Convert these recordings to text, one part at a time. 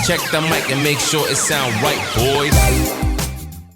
Check the mic and make sure it sound right, boys.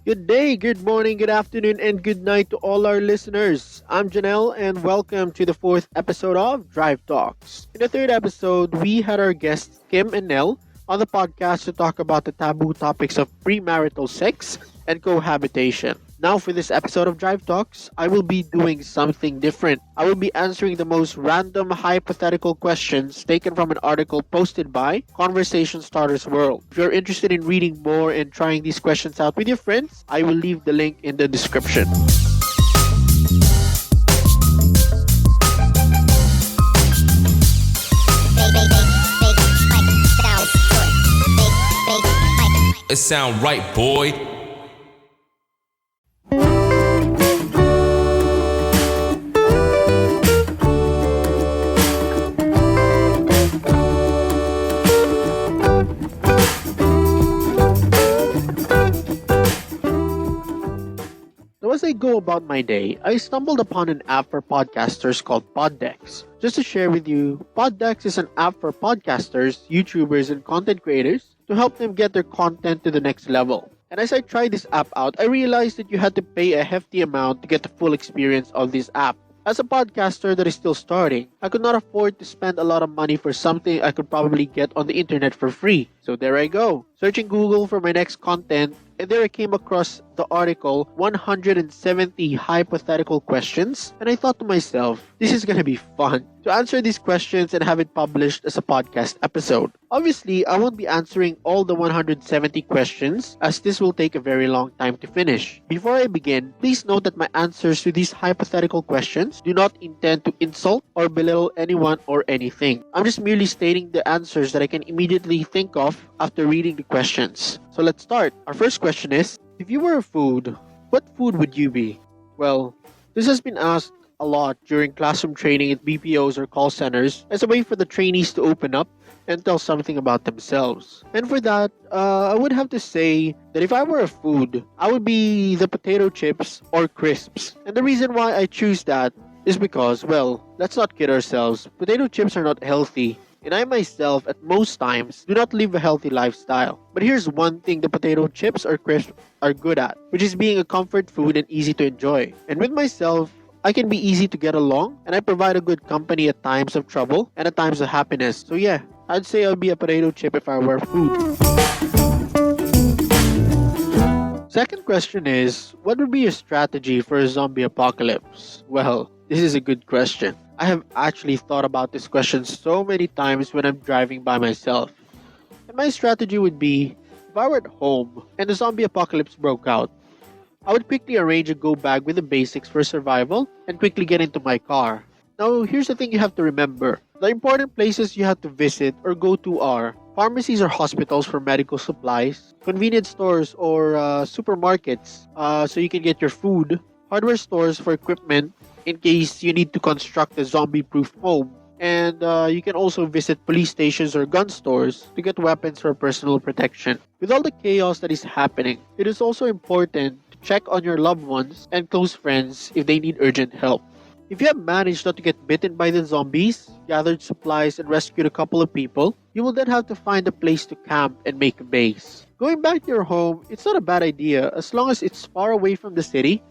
Good day, good morning, good afternoon, and good night to all our listeners. I'm Janelle, and welcome to the fourth episode of Drive Talks. In the third episode, we had our guests Kim and Nell on the podcast to talk about the taboo topics of premarital sex and cohabitation. Now, for this episode of Drive Talks, I will be doing something different. I will be answering the most random hypothetical questions taken from an article posted by Conversation Starters World. If you're interested in reading more and trying these questions out with your friends, I will leave the link in the description. It sound right, boy. As I go about my day, I stumbled upon an app for podcasters called Poddex. Just to share with you, Poddex is an app for podcasters, YouTubers, and content creators to help them get their content to the next level. And as I tried this app out, I realized that you had to pay a hefty amount to get the full experience of this app. As a podcaster that is still starting, I could not afford to spend a lot of money for something I could probably get on the internet for free. So there I go, searching Google for my next content, and there I came across the article 170 Hypothetical Questions, and I thought to myself, this is gonna be fun to answer these questions and have it published as a podcast episode. Obviously, I won't be answering all the 170 questions as this will take a very long time to finish. Before I begin, please note that my answers to these hypothetical questions do not intend to insult or belittle anyone or anything. I'm just merely stating the answers that I can immediately think of after reading the questions. So let's start. Our first question is, if you were a food, what food would you be? Well, this has been asked a lot during classroom training at BPOs or call centers as a way for the trainees to open up and tell something about themselves. And for that, I would have to say that if I were a food, I would be the potato chips or crisps. And the reason why I choose that is because, well, let's not kid ourselves. Potato chips are not healthy. And I myself, at most times, do not live a healthy lifestyle. But here's one thing the potato chips or crisps are good at, which is being a comfort food and easy to enjoy. And with myself, I can be easy to get along, and I provide a good company at times of trouble and at times of happiness. So yeah, I'd say I'll be a potato chip if I were food. Second question is, what would be your strategy for a zombie apocalypse? Well, this is a good question. I have actually thought about this question so many times when I'm driving by myself. And my strategy would be, if I were at home and the zombie apocalypse broke out, I would quickly arrange a go bag with the basics for survival and quickly get into my car. Now, here's the thing you have to remember. The important places you have to visit or go to are pharmacies or hospitals for medical supplies, convenience stores or supermarkets so you can get your food, hardware stores for equipment in case you need to construct a zombie-proof home, and you can also visit police stations or gun stores to get weapons for personal protection. With all the chaos that is happening, it is also important to check on your loved ones and close friends if they need urgent help. If you have managed not to get bitten by the zombies, gathered supplies, and rescued a couple of people, you will then have to find a place to camp and make a base. Going back to your home, it's not a bad idea as long as it's far away from the city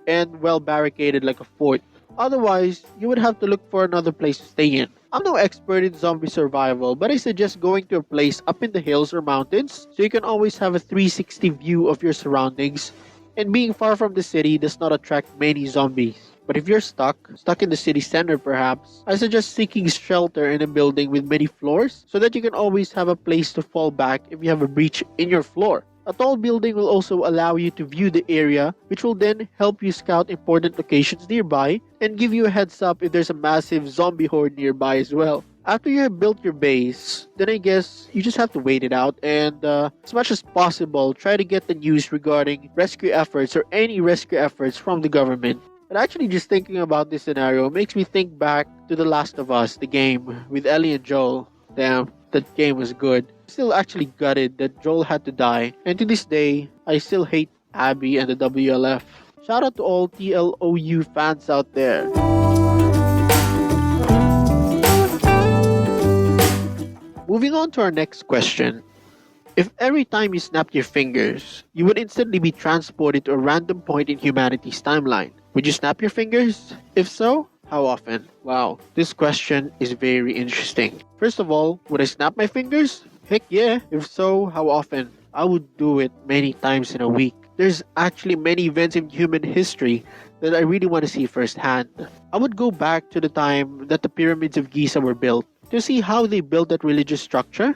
and well barricaded like a fort. Otherwise, you would have to look for another place to stay in. I'm no expert in zombie survival, but I suggest going to a place up in the hills or mountains so you can always have a 360 view of your surroundings, and being far from the city does not attract many zombies. But if you're stuck in the city center perhaps, I suggest seeking shelter in a building with many floors so that you can always have a place to fall back if you have a breach in your floor. A tall building will also allow you to view the area, which will then help you scout important locations nearby and give you a heads up if there's a massive zombie horde nearby as well. After you have built your base, then I guess you just have to wait it out and as much as possible, try to get the news regarding rescue efforts or any rescue efforts from the government. But actually just thinking about this scenario makes me think back to The Last of Us, the game with Ellie and Joel. Damn, that game was good. Still actually gutted that Joel had to die, and to this day, I still hate Abby and the WLF. Shout out to all TLOU fans out there. Moving on to our next question. If every time you snapped your fingers, you would instantly be transported to a random point in humanity's timeline, would you snap your fingers? If so, how often? Wow, this question is very interesting. First of all, would I snap my fingers? Heck yeah. If so, how often? I would do it many times in a week. There's actually many events in human history that I really want to see firsthand. I would go back to the time that the pyramids of Giza were built to see how they built that religious structure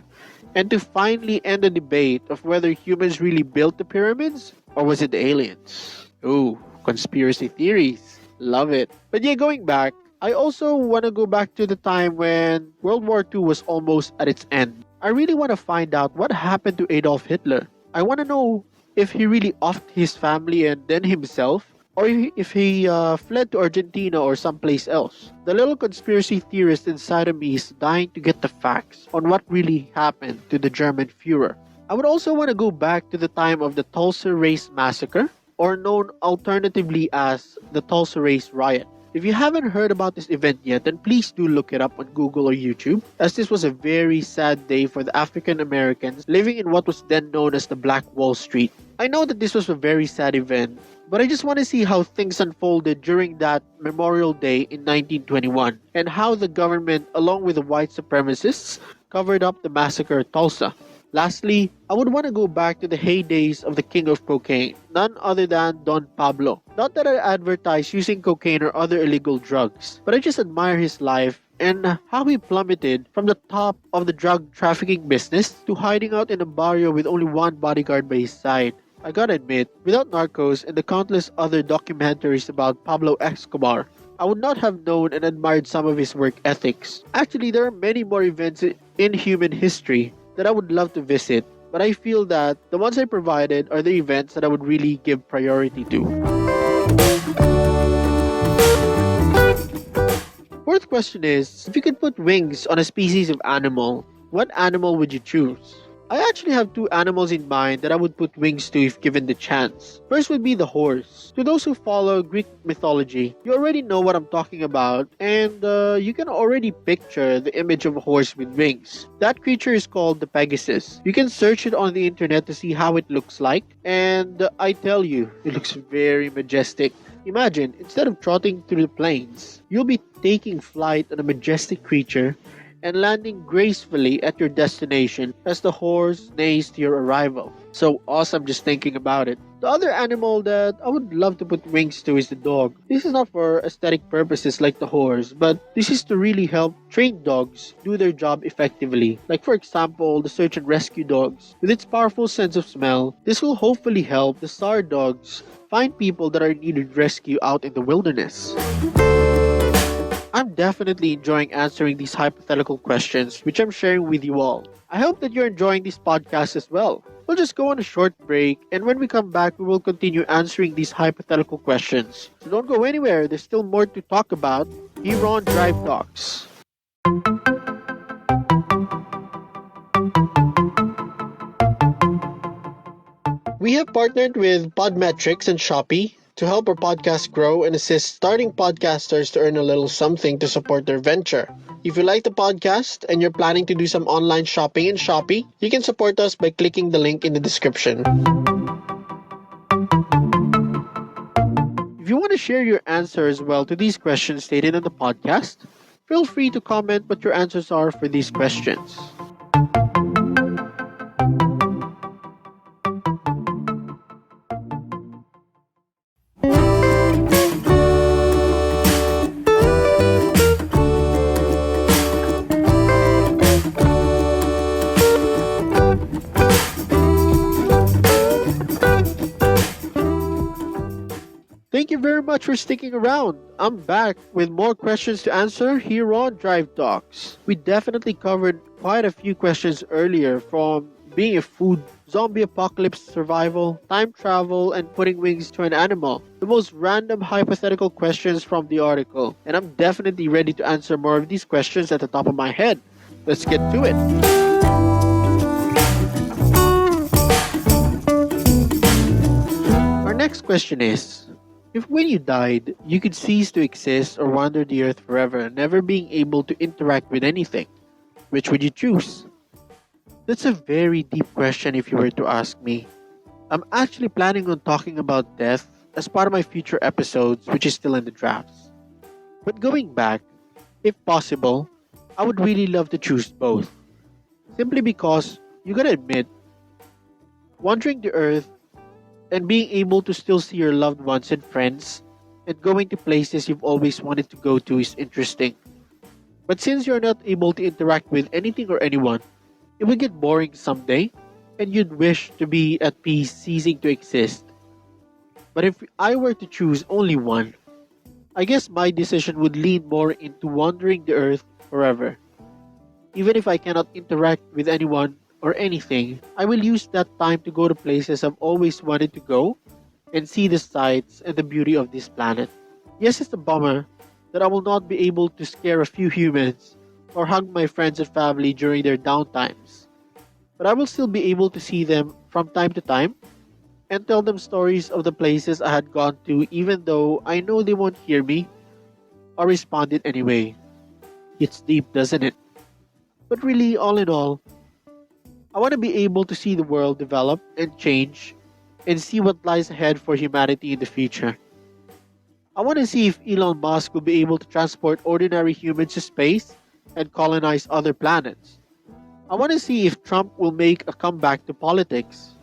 and to finally end the debate of whether humans really built the pyramids or was it the aliens. Ooh, conspiracy theories. Love it. But yeah, going back, I also want to go back to the time when World War II was almost at its end. I really want to find out what happened to Adolf Hitler. I want to know if he really offed his family and then himself, or if he fled to Argentina or someplace else. The little conspiracy theorist inside of me is dying to get the facts on what really happened to the German Führer. I would also want to go back to the time of the Tulsa Race Massacre, or known alternatively as the Tulsa Race Riot. If you haven't heard about this event yet, then please do look it up on Google or YouTube, as this was a very sad day for the African Americans living in what was then known as the Black Wall Street. I know that this was a very sad event, but I just want to see how things unfolded during that Memorial Day in 1921 and how the government, along with the white supremacists, covered up the massacre at Tulsa. Lastly, I would want to go back to the heydays of the king of cocaine, none other than Don Pablo. Not that I advertise using cocaine or other illegal drugs, but I just admire his life and how he plummeted from the top of the drug trafficking business to hiding out in a barrio with only one bodyguard by his side. I gotta admit, without Narcos and the countless other documentaries about Pablo Escobar, I would not have known and admired some of his work ethics. Actually, there are many more events in human history that I would love to visit, but I feel that the ones I provided are the events that I would really give priority to. Fourth question is, if you could put wings on a species of animal, what animal would you choose? I actually have two animals in mind that I would put wings to if given the chance. First would be the horse. To those who follow Greek mythology, you already know what I'm talking about, and you can already picture the image of a horse with wings. That creature is called the Pegasus. You can search it on the internet to see how it looks like, and I tell you, it looks very majestic. Imagine, instead of trotting through the plains, you'll be taking flight on a majestic creature and landing gracefully at your destination as the horse neighs to your arrival. So awesome just thinking about it. The other animal that I would love to put wings to is the dog. This is not for aesthetic purposes like the horse, but this is to really help trained dogs do their job effectively. Like for example, the search and rescue dogs. With its powerful sense of smell, this will hopefully help the SAR dogs find people that are needed rescue out in the wilderness. I'm definitely enjoying answering these hypothetical questions, which I'm sharing with you all. I hope that you're enjoying this podcast as well. We'll just go on a short break, and when we come back, we will continue answering these hypothetical questions. So don't go anywhere, there's still more to talk about here on Drive Talks. We have partnered with Podmetrics and Shopee to help our podcast grow and assist starting podcasters to earn a little something to support their venture. If you like the podcast and you're planning to do some online shopping in Shopee, you can support us by clicking the link in the description. If you want to share your answer as well to these questions stated on the podcast, feel free to comment what your answers are for these questions. Thank you very much for sticking around. I'm back with more questions to answer here on Drive Talks. We definitely covered quite a few questions earlier, from being a food, zombie apocalypse survival, time travel, and putting wings to an animal. The most random hypothetical questions from the article. And I'm definitely ready to answer more of these questions at the top of my head. Let's get to it. Our next question is, if when you died, you could cease to exist or wander the earth forever, never being able to interact with anything, which would you choose? That's a very deep question if you were to ask me. I'm actually planning on talking about death as part of my future episodes, which is still in the drafts. But going back, if possible, I would really love to choose both. Simply because, you gotta admit, wandering the earth and being able to still see your loved ones and friends and going to places you've always wanted to go to is interesting. But since you're not able to interact with anything or anyone, it would get boring someday and you'd wish to be at peace ceasing to exist. But if I were to choose only one, I guess my decision would lean more into wandering the earth forever. Even if I cannot interact with anyone or anything, I will use that time to go to places I've always wanted to go and see the sights and the beauty of this planet. Yes, it's a bummer that I will not be able to scare a few humans or hug my friends and family during their downtimes, but I will still be able to see them from time to time and tell them stories of the places I had gone to, even though I know they won't hear me or respond it anyway. It's deep, doesn't it? But really, all in all, I want to be able to see the world develop and change and see what lies ahead for humanity in the future. I want to see if Elon Musk will be able to transport ordinary humans to space and colonize other planets. I want to see if Trump will make a comeback to politics.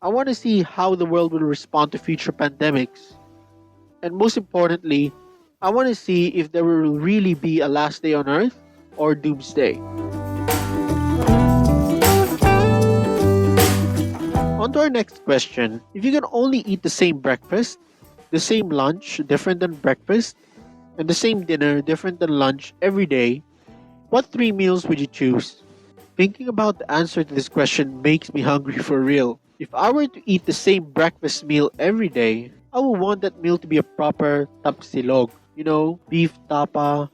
I want to see how the world will respond to future pandemics. And most importantly, I want to see if there will really be a last day on Earth or doomsday. On to our next question. If you can only eat the same breakfast, the same lunch, different than breakfast, and the same dinner, different than lunch every day, what three meals would you choose? Thinking about the answer to this question makes me hungry for real. If I were to eat the same breakfast meal every day, I would want that meal to be a proper tapsilog. You know, beef tapa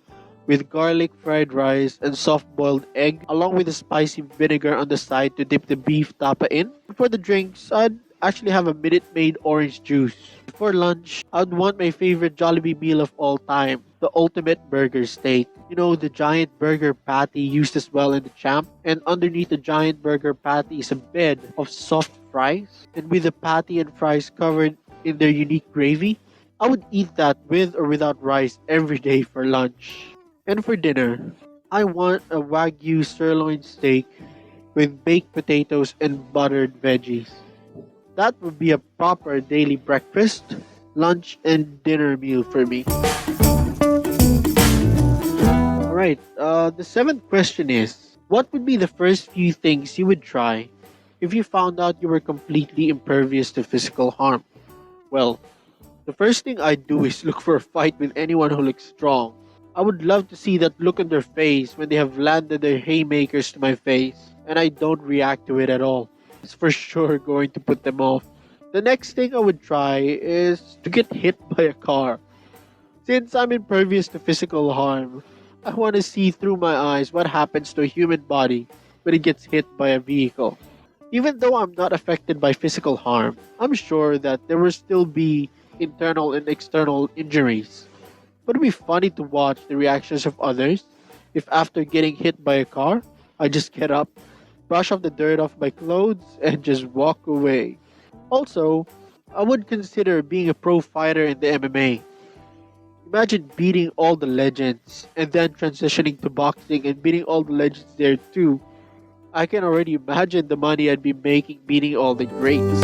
with garlic fried rice and soft-boiled egg, along with a spicy vinegar on the side to dip the beef tapa in. For the drinks, I'd actually have a Minute Maid orange juice. For lunch, I'd want my favorite Jollibee meal of all time, the ultimate burger steak. You know, the giant burger patty used as well in the champ, and underneath the giant burger patty is a bed of soft fries, and with the patty and fries covered in their unique gravy. I would eat that with or without rice every day for lunch. And for dinner, I want a Wagyu sirloin steak with baked potatoes and buttered veggies. That would be a proper daily breakfast, lunch, and dinner meal for me. Alright, the seventh question is, what would be the first few things you would try if you found out you were completely impervious to physical harm? Well, the first thing I'd do is look for a fight with anyone who looks strong. I would love to see that look on their face when they have landed their haymakers to my face and I don't react to it at all. It's for sure going to put them off. The next thing I would try is to get hit by a car. Since I'm impervious to physical harm, I want to see through my eyes what happens to a human body when it gets hit by a vehicle. Even though I'm not affected by physical harm, I'm sure that there will still be internal and external injuries. But it'd be funny to watch the reactions of others if after getting hit by a car, I just get up, brush off the dirt off my clothes, and just walk away. Also, I would consider being a pro fighter in the MMA. Imagine beating all the legends and then transitioning to boxing and beating all the legends there too. I can already imagine the money I'd be making beating all the greats.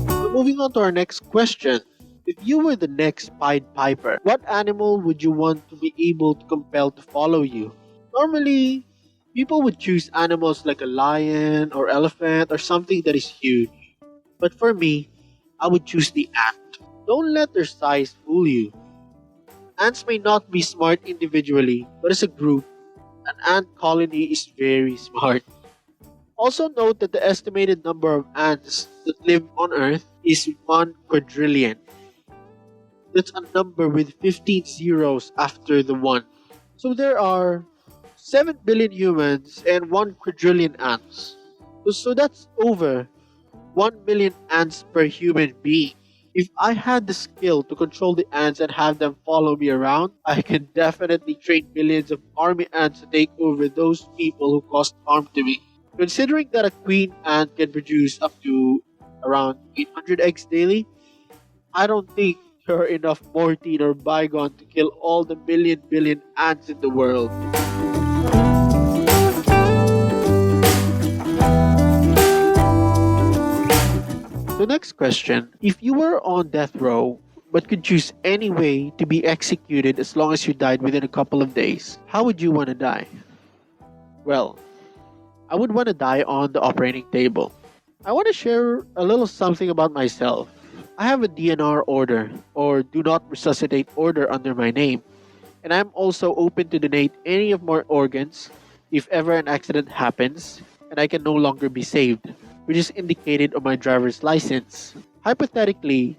So moving on to our next question. If you were the next Pied Piper, what animal would you want to be able to compel to follow you? Normally, people would choose animals like a lion or elephant or something that is huge. But for me, I would choose the ant. Don't let their size fool you. Ants may not be smart individually, but as a group, an ant colony is very smart. Also note that the estimated number of ants that live on Earth is 1 quadrillion. That's a number with 15 zeros after the 1. So there are 7 billion humans and 1 quadrillion ants. So that's over 1 million ants per human being. If I had the skill to control the ants and have them follow me around, I can definitely train millions of army ants to take over those people who caused harm to me. Considering that a queen ant can produce up to around 800 eggs daily, I don't think there are enough Mortine or Bygone to kill all the million billion ants in the world. So next question, if you were on death row but could choose any way to be executed as long as you died within a couple of days, how would you want to die? Well, I would want to die on the operating table. I want to share a little something about myself. I have a DNR order, or do not resuscitate order, under my name, and I'm also open to donate any of my organs if ever an accident happens and I can no longer be saved, which is indicated on my driver's license. Hypothetically,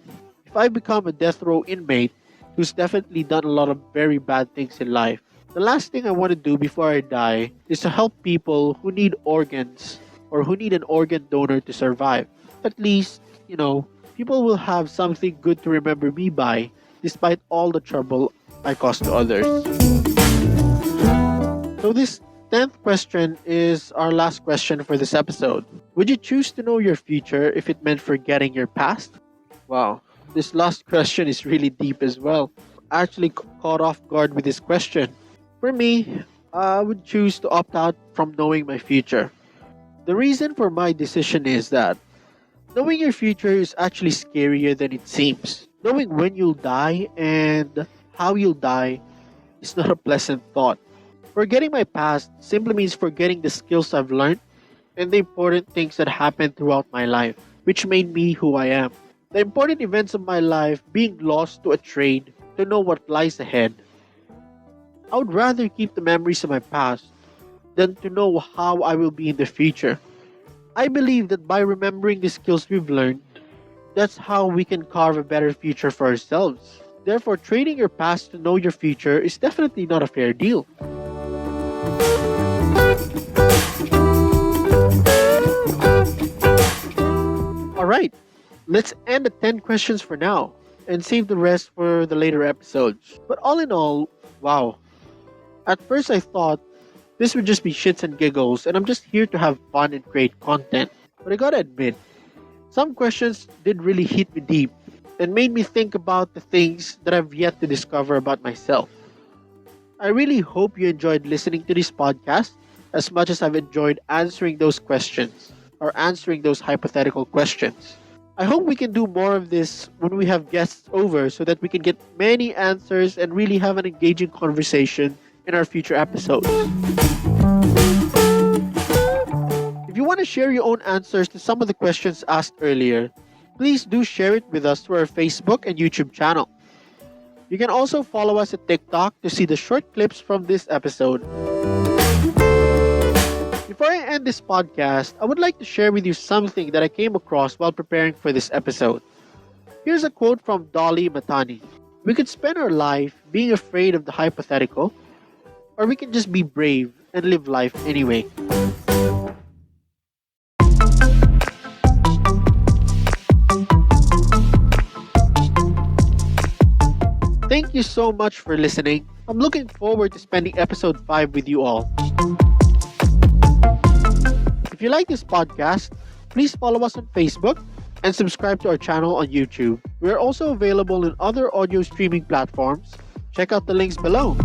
if I become a death row inmate who's definitely done a lot of very bad things in life, the last thing I want to do before I die is to help people who need organs or who need an organ donor to survive. At least, people will have something good to remember me by, despite all the trouble I caused to others. So this 10th question is our last question for this episode. Would you choose to know your future if it meant forgetting your past? Wow, this last question is really deep as well. I actually caught off guard with this question. For me, I would choose to opt out from knowing my future. The reason for my decision is that knowing your future is actually scarier than it seems. Knowing when you'll die and how you'll die is not a pleasant thought. Forgetting my past simply means forgetting the skills I've learned and the important things that happened throughout my life, which made me who I am. The important events of my life being lost to a trade to know what lies ahead. I would rather keep the memories of my past than to know how I will be in the future. I believe that by remembering the skills we've learned, that's how we can carve a better future for ourselves. Therefore, trading your past to know your future is definitely not a fair deal. Alright, let's end the 10 questions for now and save the rest for the later episodes. But all in all, wow. At first I thought this would just be shits and giggles and I'm just here to have fun and create content. But I gotta admit, some questions did really hit me deep and made me think about the things that I've yet to discover about myself. I really hope you enjoyed listening to this podcast as much as I've enjoyed answering those questions or answering those hypothetical questions. I hope we can do more of this when we have guests over so that we can get many answers and really have an engaging conversation in our future episodes. If you want to share your own answers to some of the questions asked earlier, please do share it with us through our Facebook and YouTube channel. You can also follow us at TikTok to see the short clips from this episode. Before I end this podcast, I would like to share with you something that I came across while preparing for this episode. Here's a quote from Dolly Matani. We could spend our life being afraid of the hypothetical, or we can just be brave and live life anyway. Thank you so much for listening. I'm looking forward to spending episode 5 with you all. If you like this podcast, please follow us on Facebook and subscribe to our channel on YouTube. We are also available in other audio streaming platforms. Check out the links below.